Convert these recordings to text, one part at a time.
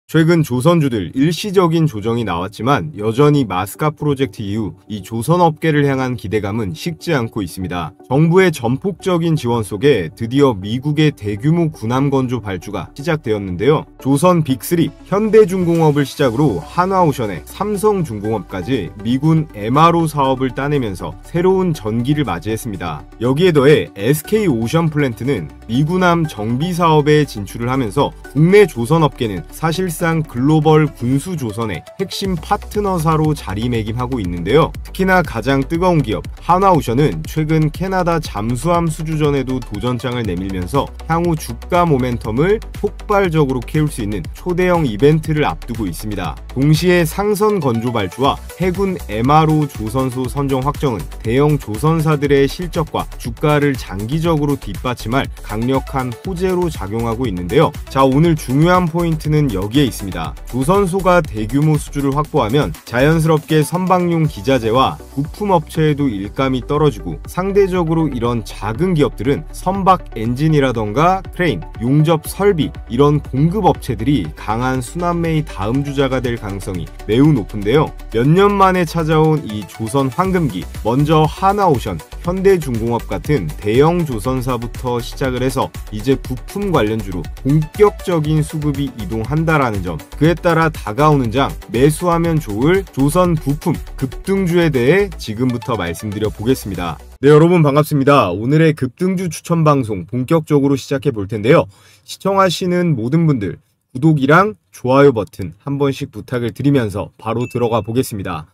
최근 조선주들 일시적인 조정이 나왔지만 여전히 마스카 프로젝트 이후 이 조선업계를 향한 기대감은 식지 않고 있습니다. 정부의 전폭적인 지원 속에 드디어 미국의 대규모 군함 건조 발주가 시작되었는데요. 조선 빅3, 현대중공업을 시작으로 한화오션에 삼성중공업까지 미군 MRO 사업을 따내면서 새로운 전기를 맞이했습니다. 여기에 더해 SK오션플랜트는 미군함 정비 사업에 진출을 하면서 국내 조선업계는 사실상 글로벌 군수조선의 핵심 파트너사로 자리매김하고 있는데요. 특히나 가장 뜨거운 기업 한화오션은 최근 캐나다 잠수함 수주전에도 도전장을 내밀면서 향후 주가 모멘텀을 폭발적으로 키울 수 있는 초대형 이벤트를 앞두고 있습니다. 동시에 상선 건조 발주와 해군 MRO 조선소 선정 확정은 대형 조선사들의 실적과 주가를 장기적으로 뒷받침할 강력한 호재로 작용하고 있는데요. 자, 오늘 중요한 포인트는 여기에 있습니다. 조선소가 대규모 수주를 확보하면 자연스럽게 선박용 기자재와 부품업체에도 일감이 떨어지고 상대적으로 이런 작은 기업들은 선박 엔진이라던가 크레인, 용접 설비 이런 공급업체들이 강한 순환매의 다음 주자가 될 가능성이 매우 높은데요. 몇 년 만에 찾아온 이 조선 황금기, 먼저 한화오션, 현대중공업 같은 대형 조선사부터 시작을 해서 이제 부품 관련주로 본격적인 수급이 이동한다라는 점, 그에 따라 다가오는 장, 매수하면 좋을 조선 부품 급등주에 대해 지금부터 말씀드려 보겠습니다. 네, 여러분 반갑습니다. 오늘의 급등주 추천 방송 본격적으로 시작해 볼 텐데요. 시청하시는 모든 분들 구독이랑 좋아요 버튼 한 번씩 부탁을 드리면서 바로 들어가 보겠습니다.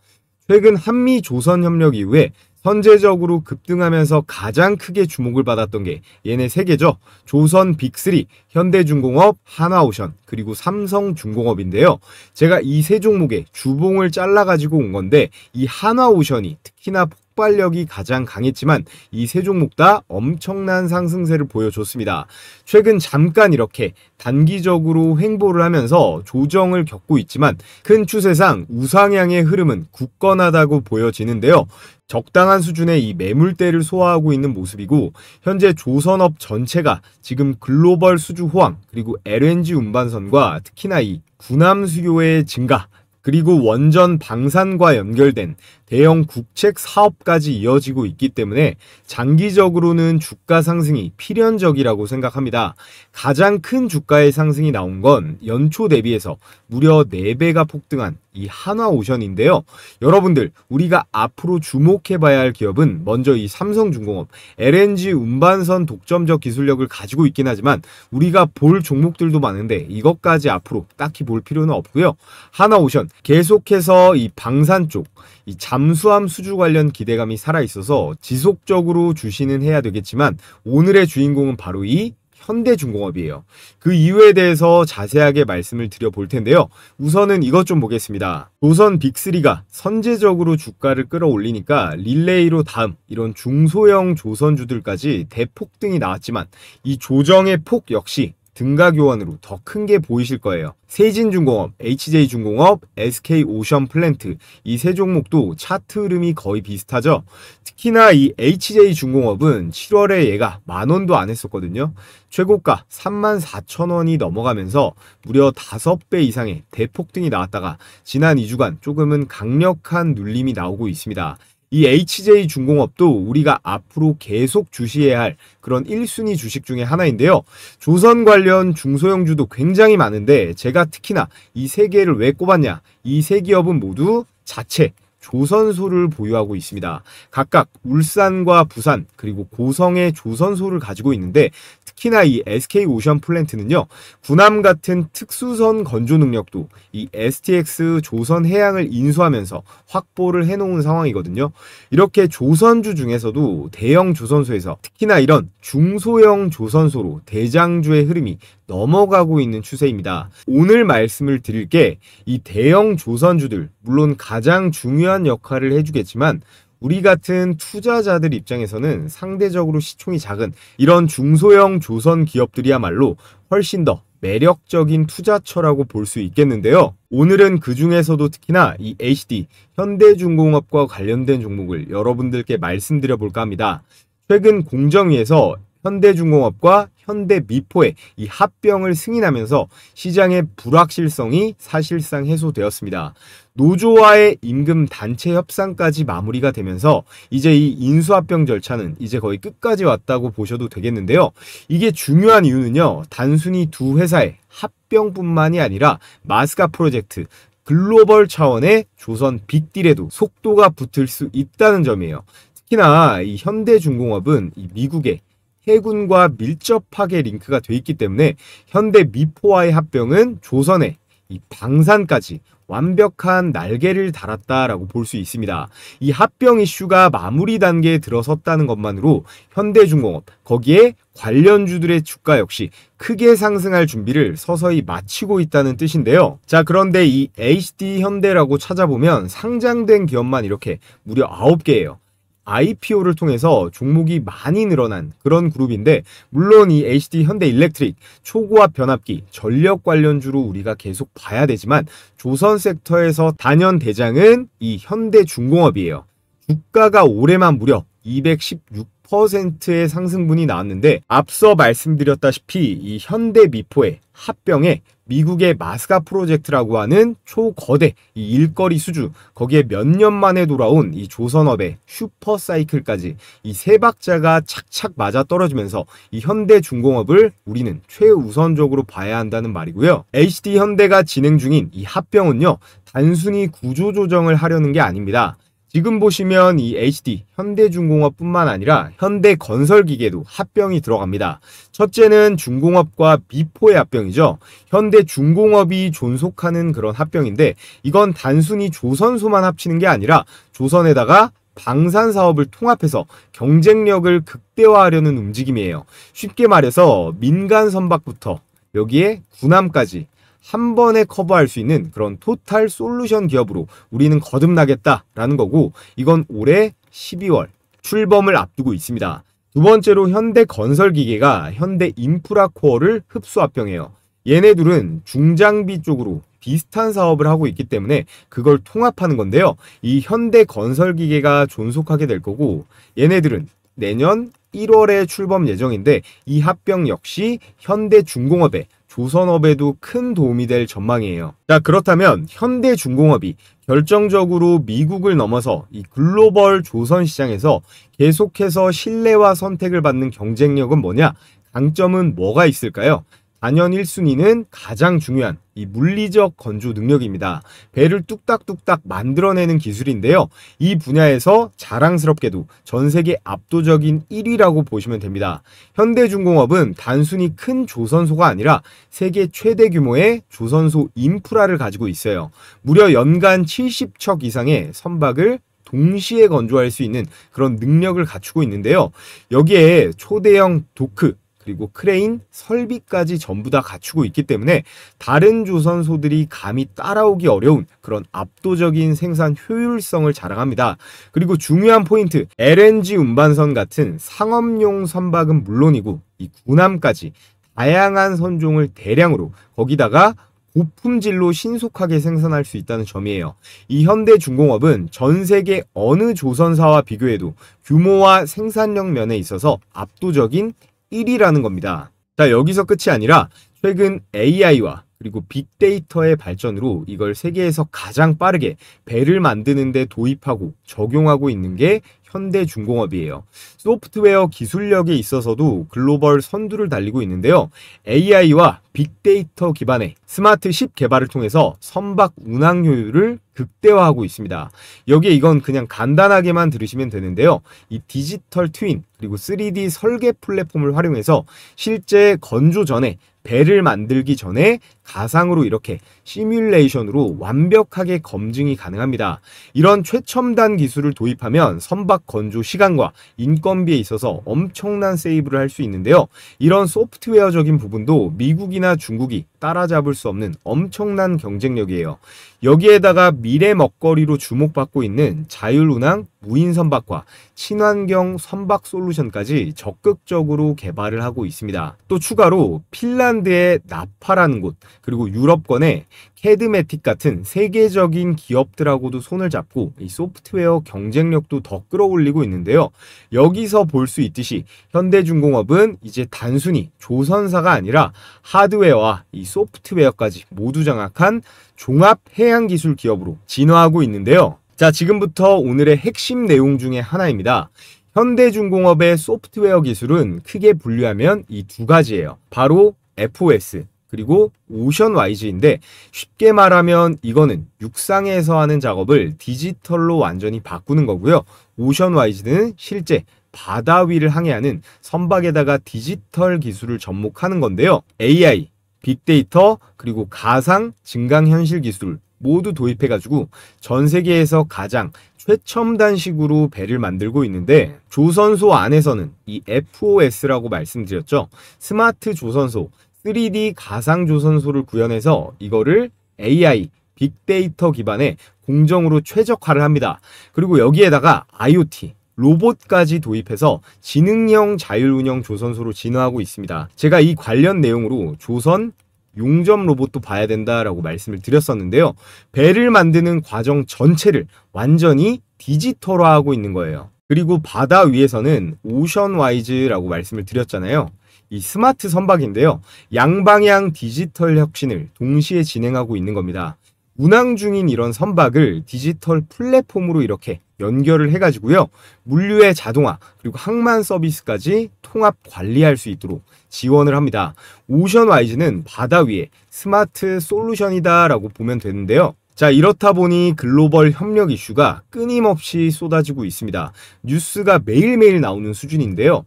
최근 한미 조선 협력 이후에 선제적으로 급등하면서 가장 크게 주목을 받았던 게 얘네 세 개죠. 조선 빅3, 현대중공업, 한화오션, 그리고 삼성중공업인데요. 제가 이 세 종목의 주봉을 잘라가지고 온 건데 이 한화오션이 특히나 폭발력이 가장 강했지만 이 세 종목 다 엄청난 상승세를 보여줬습니다. 최근 잠깐 이렇게 단기적으로 횡보를 하면서 조정을 겪고 있지만 큰 추세상 우상향의 흐름은 굳건하다고 보여지는데요. 적당한 수준의 이 매물대를 소화하고 있는 모습이고, 현재 조선업 전체가 지금 글로벌 수주 호황, 그리고 LNG 운반선과 특히나 이 군함 수요의 증가, 그리고 원전 방산과 연결된 대형 국책 사업까지 이어지고 있기 때문에 장기적으로는 주가 상승이 필연적이라고 생각합니다. 가장 큰 주가의 상승이 나온 건 연초 대비해서 무려 4배가 폭등한 이 한화오션인데요. 여러분들, 우리가 앞으로 주목해봐야 할 기업은 먼저 이 삼성중공업, LNG 운반선 독점적 기술력을 가지고 있긴 하지만 우리가 볼 종목들도 많은데 이것까지 앞으로 딱히 볼 필요는 없고요. 한화오션 계속해서 이 방산 쪽, 이 잠수함 수주 관련 기대감이 살아있어서 지속적으로 주시는 해야 되겠지만 오늘의 주인공은 바로 이 현대중공업이에요. 그 이유에 대해서 자세하게 말씀을 드려볼 텐데요. 우선은 이것 좀 보겠습니다. 조선 빅3가 선제적으로 주가를 끌어올리니까 릴레이로 다음 이런 중소형 조선주들까지 대폭등이 나왔지만 이 조정의 폭 역시 등가 교환으로 더 큰 게 보이실 거예요. 세진중공업, HJ중공업, SK오션플랜트 이 세 종목도 차트 흐름이 거의 비슷하죠. 특히나 이 HJ중공업은 7월에 얘가 10,000원도 안 했었거든요. 최고가 34,000원이 넘어가면서 무려 5배 이상의 대폭등이 나왔다가 지난 2주간 조금은 강력한 눌림이 나오고 있습니다. 이 HJ중공업도 우리가 앞으로 계속 주시해야 할 그런 1순위 주식 중에 하나인데요. 조선 관련 중소형주도 굉장히 많은데 제가 특히나 이 세 개를 왜 꼽았냐? 이 세 기업은 모두 자체 조선소를 보유하고 있습니다. 각각 울산과 부산 그리고 고성의 조선소를 가지고 있는데 특히나 이 SK오션플랜트는요. 군함 같은 특수선 건조 능력도 이 STX 조선해양을 인수하면서 확보를 해놓은 상황이거든요. 이렇게 조선주 중에서도 대형 조선소에서 특히나 이런 중소형 조선소로 대장주의 흐름이 넘어가고 있는 추세입니다. 오늘 말씀을 드릴 게 이 대형 조선주들, 물론 가장 중요한 역할을 해주겠지만 우리 같은 투자자들 입장에서는 상대적으로 시총이 작은 이런 중소형 조선 기업들이야말로 훨씬 더 매력적인 투자처라고 볼 수 있겠는데요. 오늘은 그 중에서도 특히나 이 HD, 현대중공업과 관련된 종목을 여러분들께 말씀드려 볼까 합니다. 최근 공정위에서 현대중공업과 현대 미포의 이 합병을 승인하면서 시장의 불확실성이 사실상 해소되었습니다. 노조와의 임금 단체 협상까지 마무리가 되면서 이제 이 인수합병 절차는 이제 거의 끝까지 왔다고 보셔도 되겠는데요. 이게 중요한 이유는요, 단순히 두 회사의 합병뿐만이 아니라 마스카 프로젝트, 글로벌 차원의 조선 빅딜에도 속도가 붙을 수 있다는 점이에요. 특히나 이 현대중공업은 이 미국의 해군과 밀접하게 링크가 돼 있기 때문에 현대 미포와의 합병은 조선의 이 방산까지 완벽한 날개를 달았다라고 볼 수 있습니다. 이 합병 이슈가 마무리 단계에 들어섰다는 것만으로 현대중공업, 거기에 관련주들의 주가 역시 크게 상승할 준비를 서서히 마치고 있다는 뜻인데요. 자, 그런데 이 HD현대라고 찾아보면 상장된 기업만 이렇게 무려 9개예요. IPO를 통해서 종목이 많이 늘어난 그런 그룹인데, 물론 이 HD 현대일렉트릭, 초고압 변압기, 전력 관련주로 우리가 계속 봐야 되지만 조선 섹터에서 단연 대장은 이 현대중공업이에요. 주가가 올해만 무려 216%의 상승분이 나왔는데, 앞서 말씀드렸다시피 이 현대미포의 합병에 미국의 마스카 프로젝트라고 하는 초거대 이 일거리 수주, 거기에 몇 년 만에 돌아온 이 조선업의 슈퍼사이클까지 이 세 박자가 착착 맞아 떨어지면서 이 현대중공업을 우리는 최우선적으로 봐야 한다는 말이고요. HD현대가 진행 중인 이 합병은요, 단순히 구조조정을 하려는 게 아닙니다. 지금 보시면 이 HD, 현대중공업뿐만 아니라 현대건설기계도 합병이 들어갑니다. 첫째는 중공업과 미포의 합병이죠. 현대중공업이 존속하는 그런 합병인데, 이건 단순히 조선소만 합치는 게 아니라 조선에다가 방산사업을 통합해서 경쟁력을 극대화하려는 움직임이에요. 쉽게 말해서 민간 선박부터 여기에 군함까지 한 번에 커버할 수 있는 그런 토탈 솔루션 기업으로 우리는 거듭나겠다라는 거고, 이건 올해 12월 출범을 앞두고 있습니다. 두 번째로 현대건설기계가 현대인프라코어를 흡수합병해요. 얘네들은 중장비 쪽으로 비슷한 사업을 하고 있기 때문에 그걸 통합하는 건데요. 이 현대건설기계가 존속하게 될 거고, 얘네들은 내년 1월에 출범 예정인데, 이 합병 역시 현대중공업의 조선업에도 큰 도움이 될 전망이에요. 자, 그렇다면 현대중공업이 결정적으로 미국을 넘어서 이 글로벌 조선 시장에서 계속해서 신뢰와 선택을 받는 경쟁력은 뭐냐? 강점은 뭐가 있을까요? 단연 1순위는 가장 중요한 이 물리적 건조 능력입니다. 배를 뚝딱뚝딱 만들어내는 기술인데요. 이 분야에서 자랑스럽게도 전 세계 압도적인 1위라고 보시면 됩니다. 현대중공업은 단순히 큰 조선소가 아니라 세계 최대 규모의 조선소 인프라를 가지고 있어요. 무려 연간 70척 이상의 선박을 동시에 건조할 수 있는 그런 능력을 갖추고 있는데요. 여기에 초대형 도크, 그리고 크레인, 설비까지 전부 다 갖추고 있기 때문에 다른 조선소들이 감히 따라오기 어려운 그런 압도적인 생산 효율성을 자랑합니다. 그리고 중요한 포인트, LNG 운반선 같은 상업용 선박은 물론이고 이 군함까지 다양한 선종을 대량으로, 거기다가 고품질로 신속하게 생산할 수 있다는 점이에요. 이 현대중공업은 전 세계 어느 조선사와 비교해도 규모와 생산력 면에 있어서 압도적인 1위라는 겁니다. 자, 여기서 끝이 아니라 최근 AI와 그리고 빅데이터의 발전으로 이걸 세계에서 가장 빠르게 배를 만드는 데 도입하고 적용하고 있는 게 현대중공업이에요. 소프트웨어 기술력에 있어서도 글로벌 선두를 달리고 있는데요. AI와 빅데이터 기반의 스마트십 개발을 통해서 선박 운항 효율을 극대화하고 있습니다. 여기에 이건 그냥 간단하게만 들으시면 되는데요. 이 디지털 트윈 그리고 3D 설계 플랫폼을 활용해서 실제 건조 전에, 배를 만들기 전에 가상으로 이렇게 시뮬레이션으로 완벽하게 검증이 가능합니다. 이런 최첨단 기술을 도입하면 선박 건조 시간과 인건비에 있어서 엄청난 세이브를 할 수 있는데요. 이런 소프트웨어적인 부분도 미국이나 중국이 따라잡을 수 없는 엄청난 경쟁력이에요. 여기에다가 미래 먹거리로 주목받고 있는 자율운항 무인 선박과 친환경 선박 솔루션까지 적극적으로 개발을 하고 있습니다. 또 추가로 핀란드의 나파라는 곳, 그리고 유럽권의 캐드매틱 같은 세계적인 기업들하고도 손을 잡고 이 소프트웨어 경쟁력도 더 끌어올리고 있는데요. 여기서 볼 수 있듯이 현대중공업은 이제 단순히 조선사가 아니라 하드웨어와 이 소프트웨어까지 모두 장악한 종합 해양기술 기업으로 진화하고 있는데요. 자, 지금부터 오늘의 핵심 내용 중에 하나입니다. 현대중공업의 소프트웨어 기술은 크게 분류하면 이 두 가지예요. 바로 FOS 그리고 오션와이즈인데, 쉽게 말하면 이거는 육상에서 하는 작업을 디지털로 완전히 바꾸는 거고요. 오션와이즈는 실제 바다 위를 항해하는 선박에다가 디지털 기술을 접목하는 건데요. AI, 빅데이터, 그리고 가상, 증강현실 기술 모두 도입해가지고 전 세계에서 가장 최첨단식으로 배를 만들고 있는데, 조선소 안에서는 이 FOS라고 말씀드렸죠. 스마트 조선소, 3D 가상 조선소를 구현해서 이거를 AI, 빅데이터 기반의 공정으로 최적화를 합니다. 그리고 여기에다가 IoT, 로봇까지 도입해서 지능형 자율운영 조선소로 진화하고 있습니다. 제가 이 관련 내용으로 조선 용접 로봇도 봐야 된다라고 말씀을 드렸었는데요. 배를 만드는 과정 전체를 완전히 디지털화하고 있는 거예요. 그리고 바다 위에서는 오션와이즈라고 말씀을 드렸잖아요. 이 스마트 선박인데요. 양방향 디지털 혁신을 동시에 진행하고 있는 겁니다. 운항 중인 이런 선박을 디지털 플랫폼으로 이렇게 연결을 해가지고요. 물류의 자동화 그리고 항만 서비스까지 통합 관리할 수 있도록 지원을 합니다. 오션와이즈는 바다 위에 스마트 솔루션이다 라고 보면 되는데요. 자, 이렇다 보니 글로벌 협력 이슈가 끊임없이 쏟아지고 있습니다. 뉴스가 매일매일 나오는 수준인데요.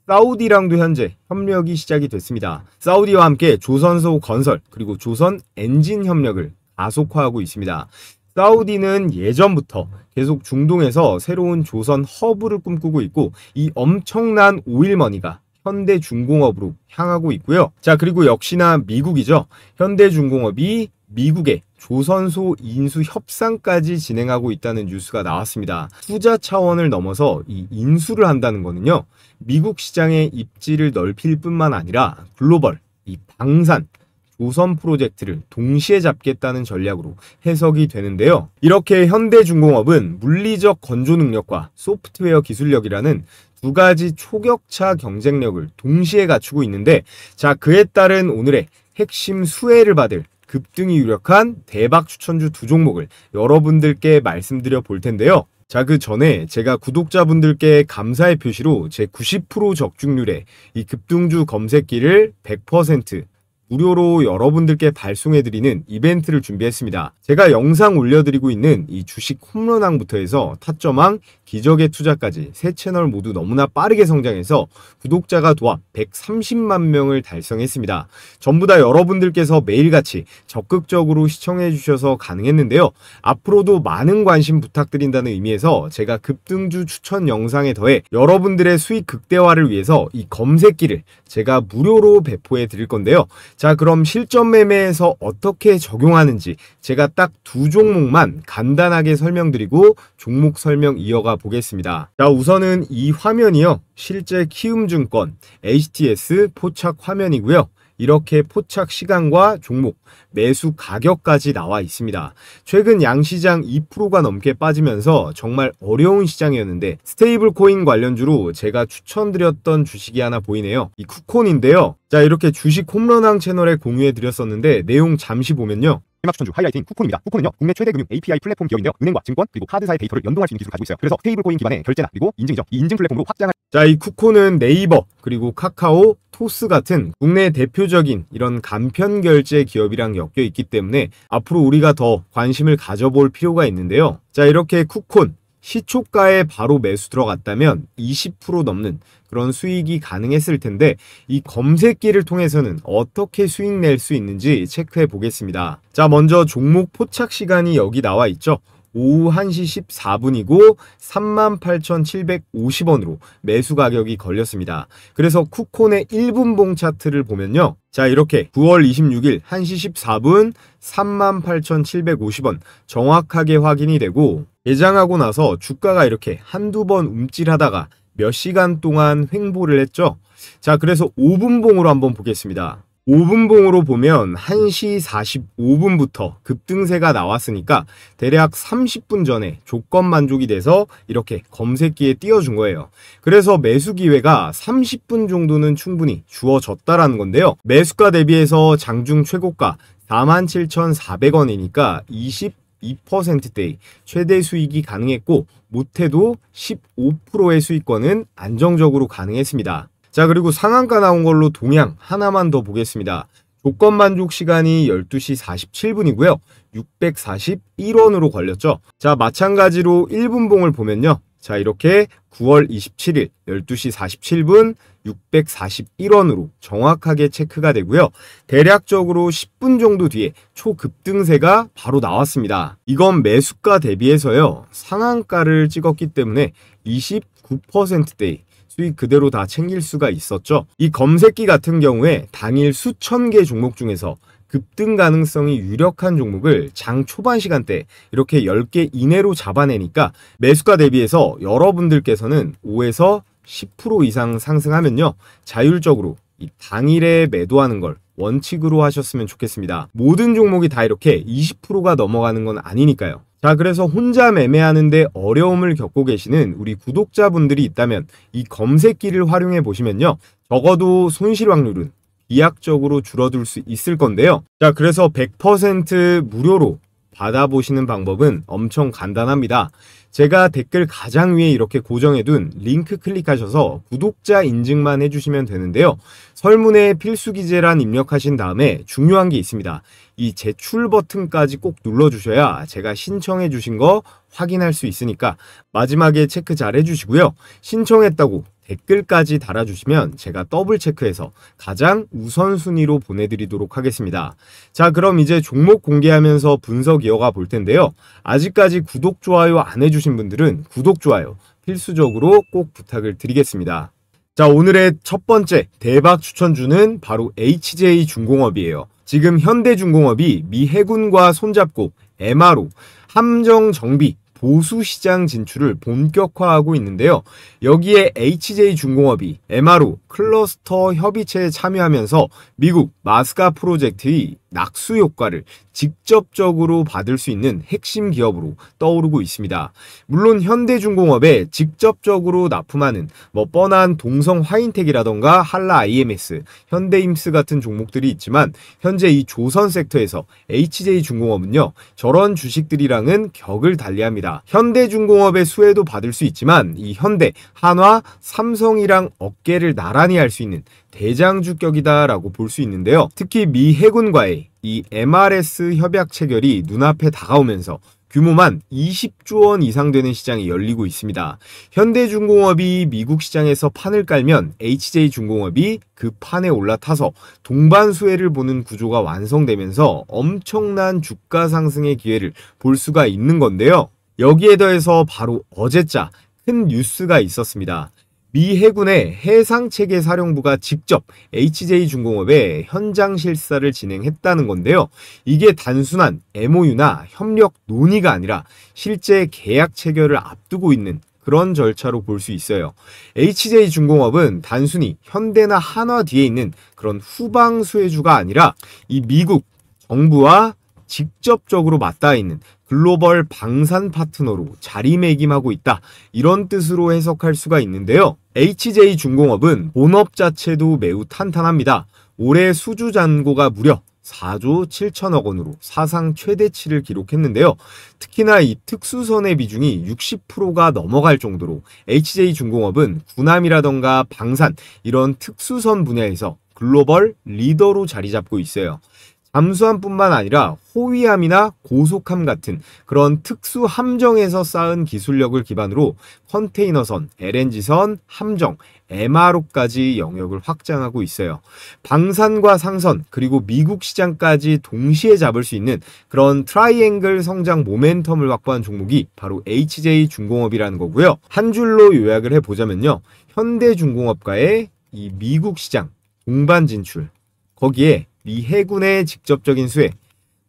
사우디랑도 현재 협력이 시작이 됐습니다. 사우디와 함께 조선소 건설 그리고 조선 엔진 협력을 가속화하고 있습니다. 사우디는 예전부터 계속 중동에서 새로운 조선 허브를 꿈꾸고 있고, 이 엄청난 오일머니가 현대중공업으로 향하고 있고요. 자, 그리고 역시나 미국이죠. 현대중공업이 미국의 조선소 인수 협상까지 진행하고 있다는 뉴스가 나왔습니다. 투자 차원을 넘어서 이 인수를 한다는 거는요, 미국 시장의 입지를 넓힐 뿐만 아니라 글로벌 이 방산 조선 프로젝트를 동시에 잡겠다는 전략으로 해석이 되는데요. 이렇게 현대중공업은 물리적 건조 능력과 소프트웨어 기술력이라는 두 가지 초격차 경쟁력을 동시에 갖추고 있는데, 자, 그에 따른 오늘의 핵심 수혜를 받을 급등이 유력한 대박 추천주 두 종목을 여러분들께 말씀드려 볼 텐데요. 자, 그 전에 제가 구독자분들께 감사의 표시로 제 90% 적중률의 이 급등주 검색기를 100% 무료로 여러분들께 발송해드리는 이벤트를 준비했습니다. 제가 영상 올려드리고 있는 이 주식 홈런왕부터 해서 타점왕, 기적의 투자까지 세 채널 모두 너무나 빠르게 성장해서 구독자가 도합 130만 명을 달성했습니다. 전부 다 여러분들께서 매일같이 적극적으로 시청해 주셔서 가능했는데요. 앞으로도 많은 관심 부탁드린다는 의미에서 제가 급등주 추천 영상에 더해 여러분들의 수익 극대화를 위해서 이 검색기를 제가 무료로 배포해 드릴 건데요. 자, 그럼 실전 매매에서 어떻게 적용하는지 제가 딱 두 종목만 간단하게 설명드리고 종목 설명 이어가 보겠습니다. 자, 우선은 이 화면이요, 실제 키움증권 HTS 포착 화면이고요. 이렇게 포착 시간과 종목, 매수 가격까지 나와 있습니다. 최근 양시장 2%가 넘게 빠지면서 정말 어려운 시장이었는데, 스테이블 코인 관련주로 제가 추천드렸던 주식이 하나 보이네요. 이 쿠콘인데요. 자, 이렇게 주식 홈런왕 채널에 공유해 드렸었는데 내용 잠시 보면요. 마지막 추천주 하이라이트인 쿠콘입니다. 쿠콘은요, 국내 최대 금융 API 플랫폼 기업인데요. 은행과 증권 그리고 카드사의 데이터를 연동할 수 있는 기술을 가지고 있어요. 그래서 스테이블 코인 기반의 결제나 그리고 인증이죠. 이 인증 플랫폼으로 확장할. 자, 이 쿠콘은 네이버 그리고 카카오, 토스 같은 국내 대표적인 이런 간편 결제 기업이랑 엮여 있기 때문에 앞으로 우리가 더 관심을 가져볼 필요가 있는데요. 자, 이렇게 쿠콘 시초가에 바로 매수 들어갔다면 20% 넘는 그런 수익이 가능했을 텐데, 이 검색기를 통해서는 어떻게 수익 낼 수 있는지 체크해 보겠습니다. 자, 먼저 종목 포착 시간이 여기 나와 있죠. 오후 1시 14분이고 38,750원으로 매수 가격이 걸렸습니다. 그래서 쿠콘의 1분봉 차트를 보면요. 자, 이렇게 9월 26일 1시 14분 38,750원 정확하게 확인이 되고, 예장하고 나서 주가가 이렇게 한두 번 움찔하다가 몇 시간 동안 횡보를 했죠. 자, 그래서 5분봉으로 한번 보겠습니다. 5분봉으로 보면 1시 45분부터 급등세가 나왔으니까 대략 30분 전에 조건 만족이 돼서 이렇게 검색기에 띄워준 거예요. 그래서 매수 기회가 30분 정도는 충분히 주어졌다라는 건데요. 매수가 대비해서 장중 최고가 47,400원이니까 22%대의 최대 수익이 가능했고, 못해도 15%의 수익권은 안정적으로 가능했습니다. 자, 그리고 상한가 나온 걸로 동향 하나만 더 보겠습니다. 조건 만족 시간이 12시 47분이고요. 641원으로 걸렸죠. 자, 마찬가지로 1분봉을 보면요. 자, 이렇게 9월 27일 12시 47분 641원으로 정확하게 체크가 되고요. 대략적으로 10분 정도 뒤에 초급등세가 바로 나왔습니다. 이건 매수가 대비해서요. 상한가를 찍었기 때문에 29%대의 수익 그대로 다 챙길 수가 있었죠. 이 검색기 같은 경우에 당일 수천 개 종목 중에서 급등 가능성이 유력한 종목을 장 초반 시간대 이렇게 10개 이내로 잡아내니까 매수가 대비해서 여러분들께서는 5에서 10% 이상 상승하면요, 자율적으로 이 당일에 매도하는 걸 원칙으로 하셨으면 좋겠습니다. 모든 종목이 다 이렇게 20%가 넘어가는 건 아니니까요. 자, 그래서 혼자 매매하는데 어려움을 겪고 계시는 우리 구독자분들이 있다면 이 검색기를 활용해 보시면요, 적어도 손실 확률은 비약적으로 줄어들 수 있을 건데요. 자, 그래서 100% 무료로 받아보시는 방법은 엄청 간단합니다. 제가 댓글 가장 위에 이렇게 고정해둔 링크 클릭하셔서 구독자 인증만 해주시면 되는데요. 설문에 필수 기재란 입력하신 다음에 중요한 게 있습니다. 이 제출 버튼까지 꼭 눌러주셔야 제가 신청해 주신 거 확인할 수 있으니까 마지막에 체크 잘 해주시고요. 신청했다고 댓글까지 달아주시면 제가 더블 체크해서 가장 우선순위로 보내드리도록 하겠습니다. 자, 그럼 이제 종목 공개하면서 분석 이어가 볼 텐데요. 아직까지 구독, 좋아요 안 해주신 분들은 구독, 좋아요 필수적으로 꼭 부탁을 드리겠습니다. 자, 오늘의 첫 번째 대박 추천주는 바로 HJ중공업이에요. 지금 현대중공업이 미 해군과 손잡고 MRO, 함정정비, 보수시장 진출을 본격화하고 있는데요. 여기에 HJ중공업이 MRO 클러스터 협의체에 참여하면서 미국 마스카 프로젝트의 낙수 효과를 직접적으로 받을 수 있는 핵심 기업으로 떠오르고 있습니다. 물론 현대중공업에 직접적으로 납품하는 뻔한 동성 화인텍이라던가 한라 IMS, 현대임스 같은 종목들이 있지만 현재 이 조선 섹터에서 HJ중공업은요, 저런 주식들이랑은 격을 달리합니다. 현대중공업의 수혜도 받을 수 있지만 이 현대, 한화, 삼성이랑 어깨를 나란히 할 수 있는 대장주격이다라고 볼 수 있는데요. 특히 미 해군과의 이 MRS 협약 체결이 눈앞에 다가오면서 규모만 20조 원 이상 되는 시장이 열리고 있습니다. 현대중공업이 미국 시장에서 판을 깔면 HJ중공업이 그 판에 올라타서 동반 수혜를 보는 구조가 완성되면서 엄청난 주가 상승의 기회를 볼 수가 있는 건데요. 여기에 더해서 바로 어제자 큰 뉴스가 있었습니다. 미 해군의 해상체계 사령부가 직접 HJ중공업에 현장 실사를 진행했다는 건데요. 이게 단순한 MOU나 협력 논의가 아니라 실제 계약 체결을 앞두고 있는 그런 절차로 볼 수 있어요. HJ중공업은 단순히 현대나 한화 뒤에 있는 그런 후방 수혜주가 아니라 이 미국 정부와 직접적으로 맞닿아 있는 글로벌 방산 파트너로 자리매김하고 있다, 이런 뜻으로 해석할 수가 있는데요. HJ중공업은 본업 자체도 매우 탄탄합니다. 올해 수주 잔고가 무려 4조 7천억 원으로 사상 최대치를 기록했는데요. 특히나 이 특수선의 비중이 60%가 넘어갈 정도로 HJ중공업은 군함이라던가 방산, 이런 특수선 분야에서 글로벌 리더로 자리 잡고 있어요. 잠수함뿐만 아니라 호위함이나 고속함 같은 그런 특수 함정에서 쌓은 기술력을 기반으로 컨테이너선, LNG선, 함정, MRO까지 영역을 확장하고 있어요. 방산과 상선, 그리고 미국 시장까지 동시에 잡을 수 있는 그런 트라이앵글 성장 모멘텀을 확보한 종목이 바로 HJ중공업이라는 거고요. 한 줄로 요약을 해보자면요, 현대중공업과의 이 미국 시장 동반 진출, 거기에 미 해군의 직접적인 수혜,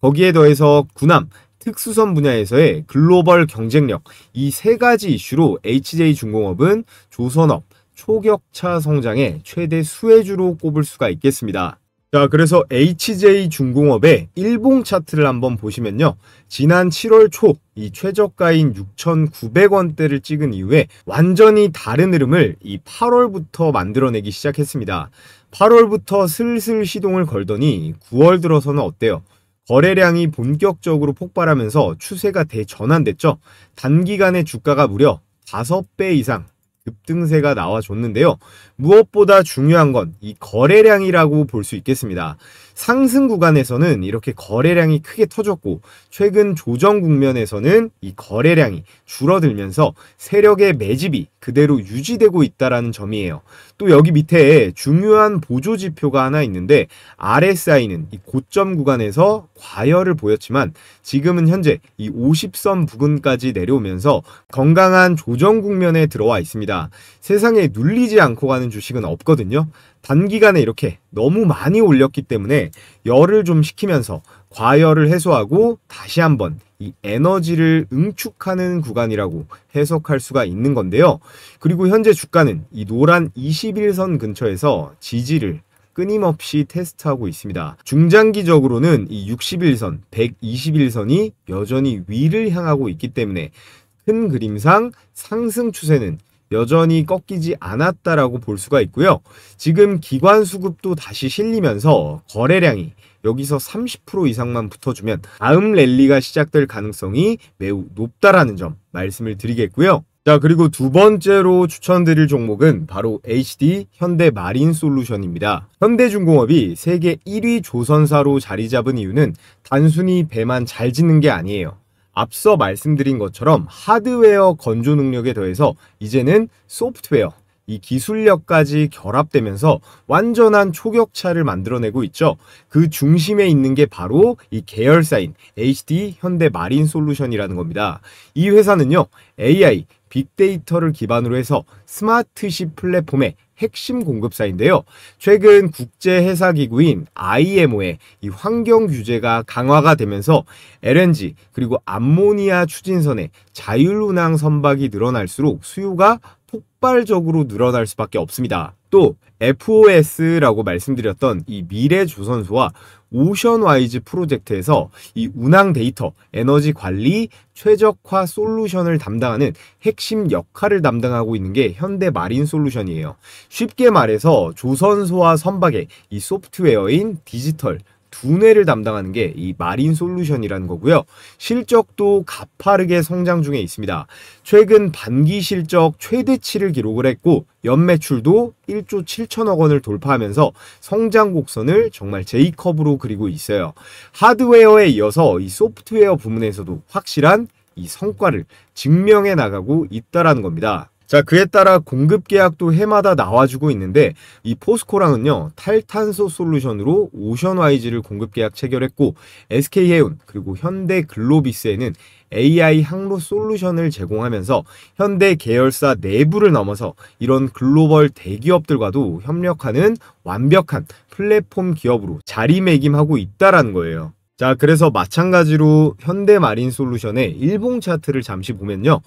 거기에 더해서 군함, 특수선 분야에서의 글로벌 경쟁력, 이 세 가지 이슈로 HJ중공업은 조선업 초격차 성장의 최대 수혜주로 꼽을 수가 있겠습니다. 자, 그래서 HJ중공업의 일봉 차트를 한번 보시면요. 지난 7월 초 이 최저가인 6,900원대를 찍은 이후에 완전히 다른 흐름을 이 8월부터 만들어내기 시작했습니다. 8월부터 슬슬 시동을 걸더니 9월 들어서는 어때요? 거래량이 본격적으로 폭발하면서 추세가 대전환됐죠. 단기간에 주가가 무려 5배 이상 급등세가 나와줬는데요. 무엇보다 중요한 건 이 거래량이라고 볼 수 있겠습니다. 상승 구간에서는 이렇게 거래량이 크게 터졌고 최근 조정 국면에서는 이 거래량이 줄어들면서 세력의 매집이 그대로 유지되고 있다는 점이에요. 또 여기 밑에 중요한 보조 지표가 하나 있는데 RSI는 이 고점 구간에서 과열을 보였지만 지금은 현재 이 50선 부근까지 내려오면서 건강한 조정 국면에 들어와 있습니다. 세상에 눌리지 않고 가는 주식은 없거든요. 단기간에 이렇게 너무 많이 올렸기 때문에 열을 좀 식히면서 과열을 해소하고 다시 한번 이 에너지를 응축하는 구간이라고 해석할 수가 있는 건데요. 그리고 현재 주가는 이 노란 21선 근처에서 지지를 끊임없이 테스트하고 있습니다. 중장기적으로는 이 61선, 121선이 여전히 위를 향하고 있기 때문에 큰 그림상 상승 추세는 여전히 꺾이지 않았다라고 볼 수가 있고요. 지금 기관 수급도 다시 실리면서 거래량이 여기서 30% 이상만 붙어주면 다음 랠리가 시작될 가능성이 매우 높다라는 점 말씀을 드리겠고요. 자, 그리고 두 번째로 추천드릴 종목은 바로 HD 현대마린솔루션입니다. 현대중공업이 세계 1위 조선사로 자리 잡은 이유는 단순히 배만 잘 짓는 게 아니에요. 앞서 말씀드린 것처럼 하드웨어 건조 능력에 더해서 이제는 소프트웨어, 이 기술력까지 결합되면서 완전한 초격차를 만들어내고 있죠. 그 중심에 있는 게 바로 이 계열사인 HD 현대마린솔루션이라는 겁니다. 이 회사는요, AI, 빅데이터를 기반으로 해서 스마트십 플랫폼의 핵심 공급사인데요. 최근 국제해사기구인 IMO의 이 환경 규제가 강화가 되면서 LNG 그리고 암모니아 추진선의 자율운항 선박이 늘어날수록 수요가 폭발적으로 늘어날 수밖에 없습니다. 또 FOS라고 말씀드렸던 이 미래조선소와 오션와이즈 프로젝트에서 이 운항 데이터, 에너지 관리, 최적화 솔루션을 담당하는 핵심 역할을 담당하고 있는 게 현대마린솔루션이에요. 쉽게 말해서 조선소와 선박의 이 소프트웨어인 디지털, 두뇌를 담당하는 게 이 마린솔루션이라는 거고요. 실적도 가파르게 성장 중에 있습니다. 최근 반기 실적 최대치를 기록을 했고 연매출도 1조 7천억 원을 돌파하면서 성장 곡선을 정말 J컵으로 그리고 있어요. 하드웨어에 이어서 이 소프트웨어 부문에서도 확실한 이 성과를 증명해 나가고 있다라는 겁니다. 자, 그에 따라 공급 계약도 해마다 나와주고 있는데 이 포스코랑은요 탈탄소 솔루션으로 오션와이즈를 공급 계약 체결했고 SK해운 그리고 현대글로비스에는 AI 항로 솔루션을 제공하면서 현대 계열사 내부를 넘어서 이런 글로벌 대기업들과도 협력하는 완벽한 플랫폼 기업으로 자리매김하고 있다라는 거예요. 자, 그래서 마찬가지로 현대마린솔루션의 일봉 차트를 잠시 보면요.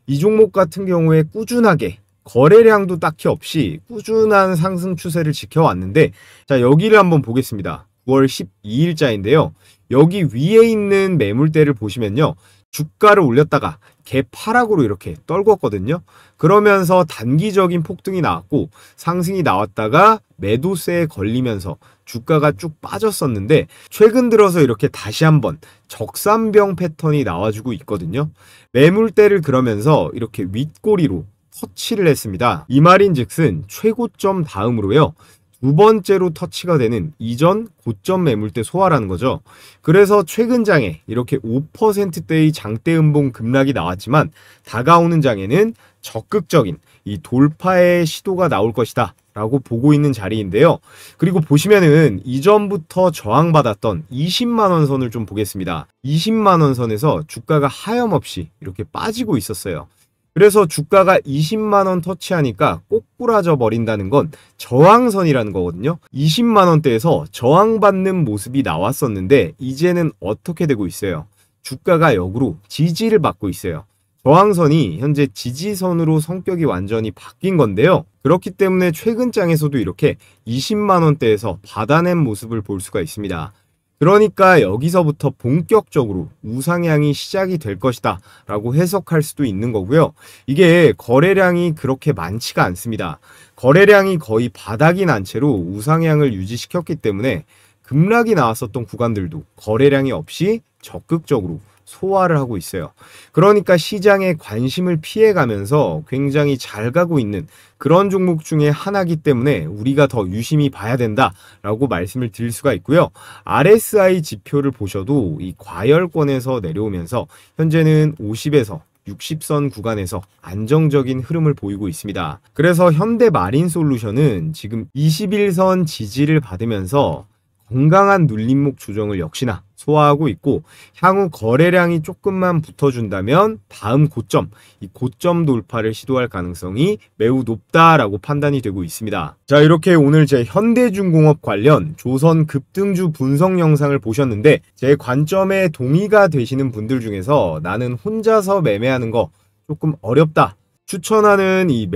이 종목 같은 경우에 꾸준하게 거래량도 딱히 없이 꾸준한 상승 추세를 지켜왔는데 자, 여기를 한번 보겠습니다. 9월 12일자인데요. 여기 위에 있는 매물대를 보시면요. 주가를 올렸다가 개파락으로 이렇게 떨궜거든요. 그러면서 단기적인 폭등이 나왔고 상승이 나왔다가 매도세에 걸리면서 주가가 쭉 빠졌었는데 최근 들어서 이렇게 다시 한번 적산병 패턴이 나와주고 있거든요. 매물대를 그러면서 이렇게 윗꼬리로 터치를 했습니다. 이 말인즉슨 최고점 다음으로요. 두 번째로 터치가 되는 이전 고점 매물대 소화라는 거죠. 그래서 최근 장에 이렇게 5%대의 장대 음봉 급락이 나왔지만 다가오는 장에는 적극적인 이 돌파의 시도가 나올 것이다 라고 보고 있는 자리인데요. 그리고 보시면은 이전부터 저항받았던 20만원 선을 좀 보겠습니다. 20만원 선에서 주가가 하염없이 이렇게 빠지고 있었어요. 그래서 주가가 20만원 터치하니까 꼬꾸라져 버린다는 건 저항선이라는 거거든요. 20만원대에서 저항받는 모습이 나왔었는데 이제는 어떻게 되고 있어요? 주가가 역으로 지지를 받고 있어요. 저항선이 현재 지지선으로 성격이 완전히 바뀐 건데요. 그렇기 때문에 최근 장에서도 이렇게 20만원대에서 받아낸 모습을 볼 수가 있습니다. 그러니까 여기서부터 본격적으로 우상향이 시작이 될 것이다 라고 해석할 수도 있는 거고요. 이게 거래량이 그렇게 많지가 않습니다. 거래량이 거의 바닥이 난 채로 우상향을 유지시켰기 때문에 급락이 나왔었던 구간들도 거래량이 없이 적극적으로 소화를 하고 있어요. 그러니까 시장의 관심을 피해가면서 굉장히 잘 가고 있는 그런 종목 중에 하나이기 때문에 우리가 더 유심히 봐야 된다라고 말씀을 드릴 수가 있고요. RSI 지표를 보셔도 이 과열권에서 내려오면서 현재는 50에서 60선 구간에서 안정적인 흐름을 보이고 있습니다. 그래서 현대마린솔루션은 지금 21선 지지를 받으면서 건강한 눌림목 조정을 역시나 소화하고 있고, 향후 거래량이 조금만 붙어준다면 다음 고점, 이 고점 돌파를 시도할 가능성이 매우 높다라고 판단이 되고 있습니다. 자, 이렇게 오늘 제 현대중공업 관련 조선 급등주 분석 영상을 보셨는데, 제 관점에 동의가 되시는 분들 중에서 나는 혼자서 매매하는 거 조금 어렵다, 추천하는 이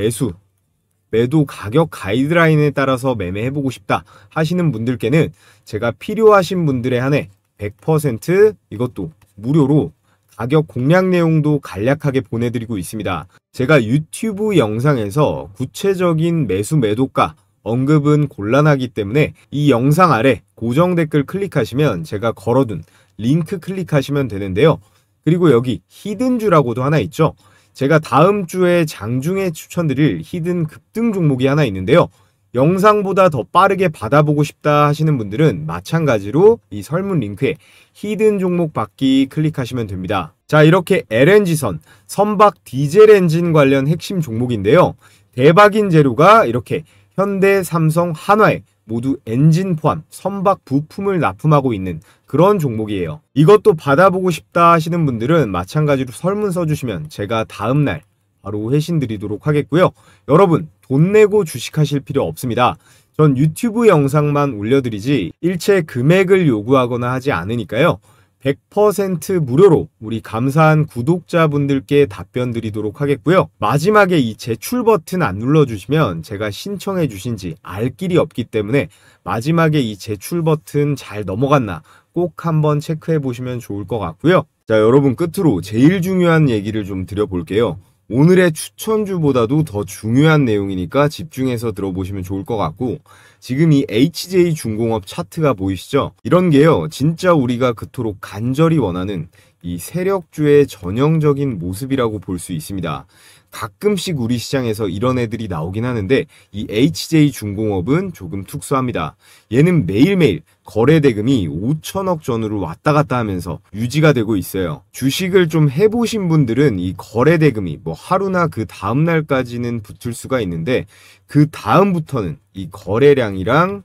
매도 가격 가이드라인에 따라서 매매해보고 싶다 하시는 분들께는 제가 필요하신 분들에 한해 100% 이것도 무료로 가격 공략 내용도 간략하게 보내드리고 있습니다. 제가 유튜브 영상에서 구체적인 매수 매도가 언급은 곤란하기 때문에 이 영상 아래 고정 댓글 클릭하시면 제가 걸어둔 링크 클릭하시면 되는데요. 그리고 여기 히든주라고도 하나 있죠. 제가 다음 주에 장중에 추천드릴 히든 급등 종목이 하나 있는데요. 영상보다 더 빠르게 받아보고 싶다 하시는 분들은 마찬가지로 이 설문 링크에 히든 종목 받기 클릭하시면 됩니다. 자, 이렇게 LNG선, 선박 디젤 엔진 관련 핵심 종목인데요. 대박인 재료가 이렇게 현대, 삼성, 한화에 모두 엔진 포함 선박 부품을 납품하고 있는 그런 종목이에요. 이것도 받아보고 싶다 하시는 분들은 마찬가지로 설문 써주시면 제가 다음날 바로 회신 드리도록 하겠고요. 여러분, 돈 내고 주식하실 필요 없습니다. 전 유튜브 영상만 올려드리지 일체 금액을 요구하거나 하지 않으니까요. 100% 무료로 우리 감사한 구독자분들께 답변 드리도록 하겠고요. 마지막에 이 제출 버튼 안 눌러주시면 제가 신청해 주신지 알 길이 없기 때문에 마지막에 이 제출 버튼 잘 넘어갔나 꼭 한번 체크해 보시면 좋을 것 같고요. 자, 여러분, 끝으로 제일 중요한 얘기를 좀 드려볼게요. 오늘의 추천주보다도 더 중요한 내용이니까 집중해서 들어보시면 좋을 것 같고, 지금 이 HJ중공업 차트가 보이시죠? 이런 게요, 진짜 우리가 그토록 간절히 원하는 이 세력주의 전형적인 모습이라고 볼 수 있습니다. 가끔씩 우리 시장에서 이런 애들이 나오긴 하는데 이 HJ중공업은 조금 특수합니다. 얘는 매일매일 거래 대금이 5천억 전후로 왔다 갔다 하면서 유지가 되고 있어요. 주식을 좀 해보신 분들은 이 거래 대금이 뭐 하루나 그 다음 날까지는 붙을 수가 있는데 그 다음부터는 이 거래량이랑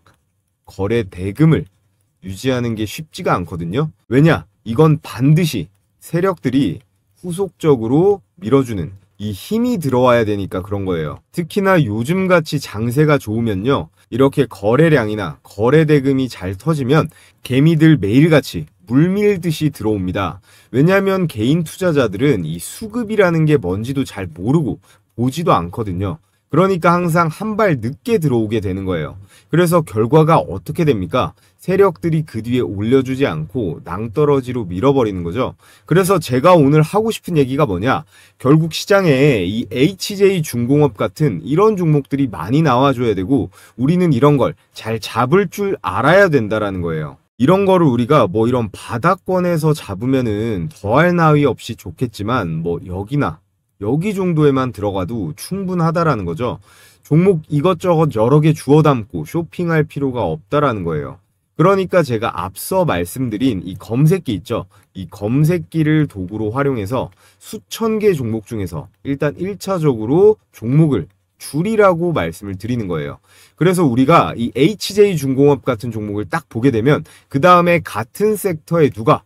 거래 대금을 유지하는 게 쉽지가 않거든요. 왜냐? 이건 반드시 세력들이 후속적으로 밀어주는 이 힘이 들어와야 되니까 그런 거예요. 특히나 요즘같이 장세가 좋으면요, 이렇게 거래량이나 거래 대금이 잘 터지면 개미들 매일같이 물밀듯이 들어옵니다. 왜냐하면 개인 투자자들은 이 수급이라는 게 뭔지도 잘 모르고 보지도 않거든요. 그러니까 항상 한 발 늦게 들어오게 되는 거예요. 그래서 결과가 어떻게 됩니까? 세력들이 그 뒤에 올려주지 않고 낭떠러지로 밀어버리는 거죠. 그래서 제가 오늘 하고 싶은 얘기가 뭐냐? 결국 시장에 이 HJ중공업 같은 이런 종목들이 많이 나와줘야 되고 우리는 이런 걸 잘 잡을 줄 알아야 된다라는 거예요. 이런 거를 우리가 뭐 이런 바닥권에서 잡으면은 더할 나위 없이 좋겠지만 뭐 여기 정도에만 들어가도 충분하다라는 거죠. 종목 이것저것 여러 개 주워 담고 쇼핑할 필요가 없다라는 거예요. 그러니까 제가 앞서 말씀드린 이 검색기 있죠. 이 검색기를 도구로 활용해서 수천 개 종목 중에서 일단 1차적으로 종목을 줄이라고 말씀을 드리는 거예요. 그래서 우리가 이 HJ중공업 같은 종목을 딱 보게 되면 그 다음에 같은 섹터에 누가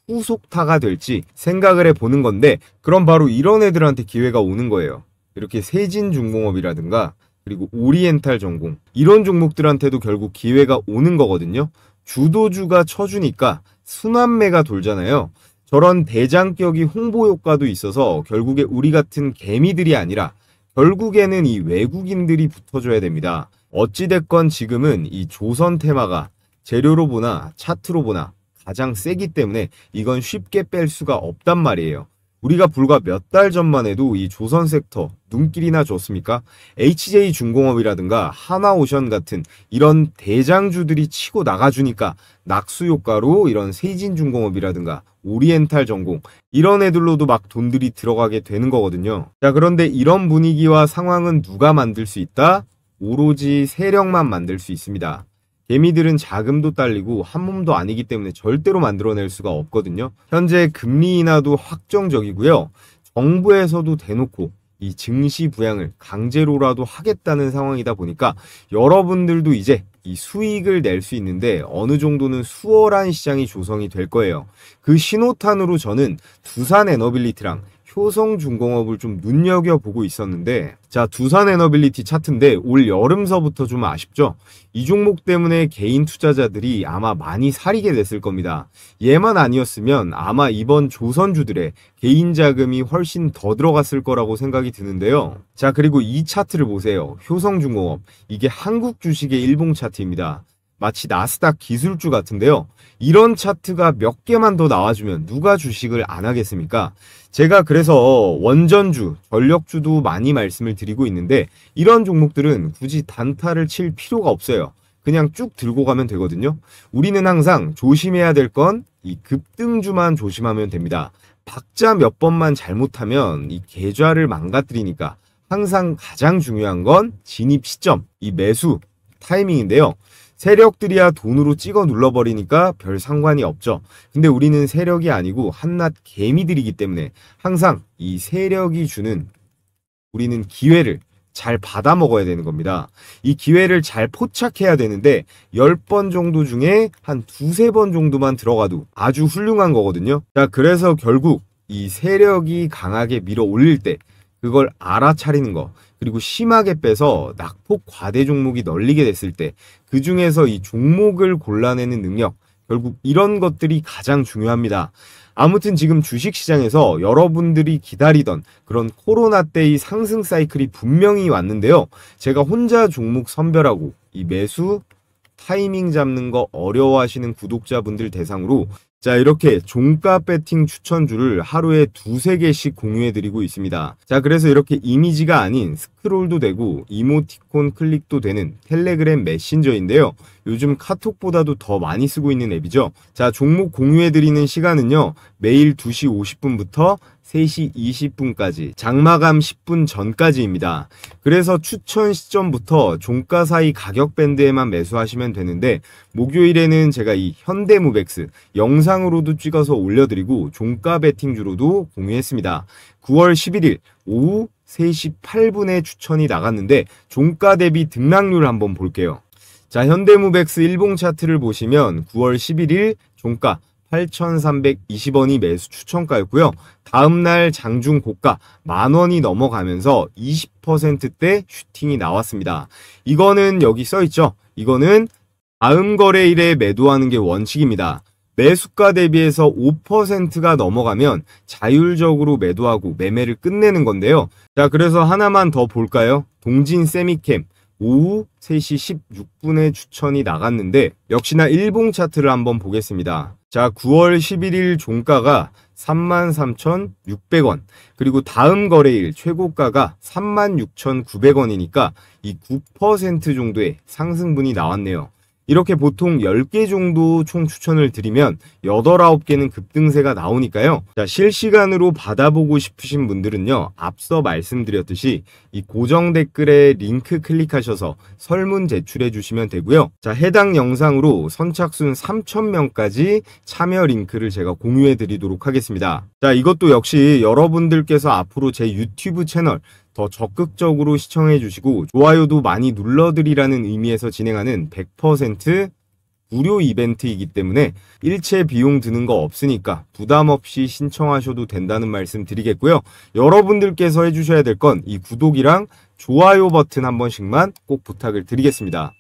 후속타가 될지 생각을 해보는 건데, 그럼 바로 이런 애들한테 기회가 오는 거예요. 이렇게 세진중공업이라든가 그리고 오리엔탈전공, 이런 종목들한테도 결국 기회가 오는 거거든요. 주도주가 쳐주니까 순환매가 돌잖아요. 저런 대장격이 홍보 효과도 있어서 결국에 우리 같은 개미들이 아니라 결국에는 이 외국인들이 붙어줘야 됩니다. 어찌됐건 지금은 이 조선 테마가 재료로 보나 차트로 보나 가장 세기 때문에 이건 쉽게 뺄 수가 없단 말이에요. 우리가 불과 몇 달 전만 해도 이 조선 섹터 눈길이나 줬습니까? HJ중공업이라든가 하나오션 같은 이런 대장주들이 치고 나가주니까 낙수 효과로 이런 세진중공업이라든가 오리엔탈 전공 이런 애들로도 막 돈들이 들어가게 되는 거거든요. 자, 그런데 이런 분위기와 상황은 누가 만들 수 있다? 오로지 세력만 만들 수 있습니다. 개미들은 자금도 딸리고 한 몸도 아니기 때문에 절대로 만들어낼 수가 없거든요. 현재 금리 인하도 확정적이고요. 정부에서도 대놓고 이 증시 부양을 강제로라도 하겠다는 상황이다 보니까 여러분들도 이제 이 수익을 낼 수 있는데 어느 정도는 수월한 시장이 조성이 될 거예요. 그 신호탄으로 저는 두산에너빌리티랑 효성중공업을 좀 눈여겨보고 있었는데, 자, 두산에너빌리티 차트인데 올 여름서부터 좀 아쉽죠? 이 종목 때문에 개인 투자자들이 아마 많이 사리게 됐을 겁니다. 얘만 아니었으면 아마 이번 조선주들의 개인 자금이 훨씬 더 들어갔을 거라고 생각이 드는데요. 자, 그리고 이 차트를 보세요. 효성중공업. 이게 한국 주식의 일봉 차트입니다. 마치 나스닥 기술주 같은데요. 이런 차트가 몇 개만 더 나와주면 누가 주식을 안 하겠습니까? 제가 그래서 원전주, 전력주도 많이 말씀을 드리고 있는데 이런 종목들은 굳이 단타를 칠 필요가 없어요. 그냥 쭉 들고 가면 되거든요. 우리는 항상 조심해야 될 건 이 급등주만 조심하면 됩니다. 박자 몇 번만 잘못하면 이 계좌를 망가뜨리니까 항상 가장 중요한 건 진입 시점, 이 매수 타이밍인데요. 세력들이야 돈으로 찍어 눌러버리니까 별 상관이 없죠. 근데 우리는 세력이 아니고 한낱 개미들이기 때문에 항상 이 세력이 주는 우리는 기회를 잘 받아 먹어야 되는 겁니다. 이 기회를 잘 포착해야 되는데 10번 정도 중에 한 두세 번 정도만 들어가도 아주 훌륭한 거거든요. 자, 그래서 결국 이 세력이 강하게 밀어 올릴 때 그걸 알아차리는 거, 그리고 심하게 빼서 낙폭 과대 종목이 널리게 됐을 때 그 중에서 이 종목을 골라내는 능력, 결국 이런 것들이 가장 중요합니다. 아무튼 지금 주식시장에서 여러분들이 기다리던 그런 코로나 때의 상승 사이클이 분명히 왔는데요. 제가 혼자 종목 선별하고 이 매수 타이밍 잡는 거 어려워하시는 구독자분들 대상으로 자, 이렇게 종가 배팅 추천주를 하루에 두세 개씩 공유해드리고 있습니다. 자, 그래서 이렇게 이미지가 아닌 스크롤도 되고 이모티콘 클릭도 되는 텔레그램 메신저인데요. 요즘 카톡보다도 더 많이 쓰고 있는 앱이죠. 자, 종목 공유해드리는 시간은요. 매일 2시 50분부터 3시 20분까지 장마감 10분 전까지입니다. 그래서 추천 시점부터 종가 사이 가격 밴드에만 매수하시면 되는데 목요일에는 제가 이 현대무백스 영상으로도 찍어서 올려드리고 종가 베팅주로도 공유했습니다. 9월 11일 오후 3시 8분에 추천이 나갔는데 종가 대비 등락률 한번 볼게요. 자, 현대무백스 일봉 차트를 보시면 9월 11일 종가 8,320원이 매수 추천가였고요. 다음날 장중 고가 만원이 넘어가면서 20%대 슈팅이 나왔습니다. 이거는 여기 써있죠. 이거는 다음 거래일에 매도하는 게 원칙입니다. 매수가 대비해서 5%가 넘어가면 자율적으로 매도하고 매매를 끝내는 건데요. 자, 그래서 하나만 더 볼까요? 동진 세미캠 오후 3시 16분에 추천이 나갔는데 역시나 일봉 차트를 한번 보겠습니다. 자, 9월 11일 종가가 33,600원, 그리고 다음 거래일 최고가가 36,900원이니까 이 9% 정도의 상승분이 나왔네요. 이렇게 보통 10개 정도 총 추천을 드리면 8, 9개는 급등세가 나오니까요. 자, 실시간으로 받아보고 싶으신 분들은요. 앞서 말씀드렸듯이 이 고정 댓글에 링크 클릭하셔서 설문 제출해 주시면 되고요. 자, 해당 영상으로 선착순 3,000명까지 참여 링크를 제가 공유해 드리도록 하겠습니다. 자, 이것도 역시 여러분들께서 앞으로 제 유튜브 채널 더 적극적으로 시청해 주시고 좋아요도 많이 눌러드리라는 의미에서 진행하는 100% 무료 이벤트이기 때문에 일체 비용 드는 거 없으니까 부담 없이 신청하셔도 된다는 말씀 드리겠고요. 여러분들께서 해주셔야 될 건 이 구독이랑 좋아요 버튼 한 번씩만 꼭 부탁을 드리겠습니다.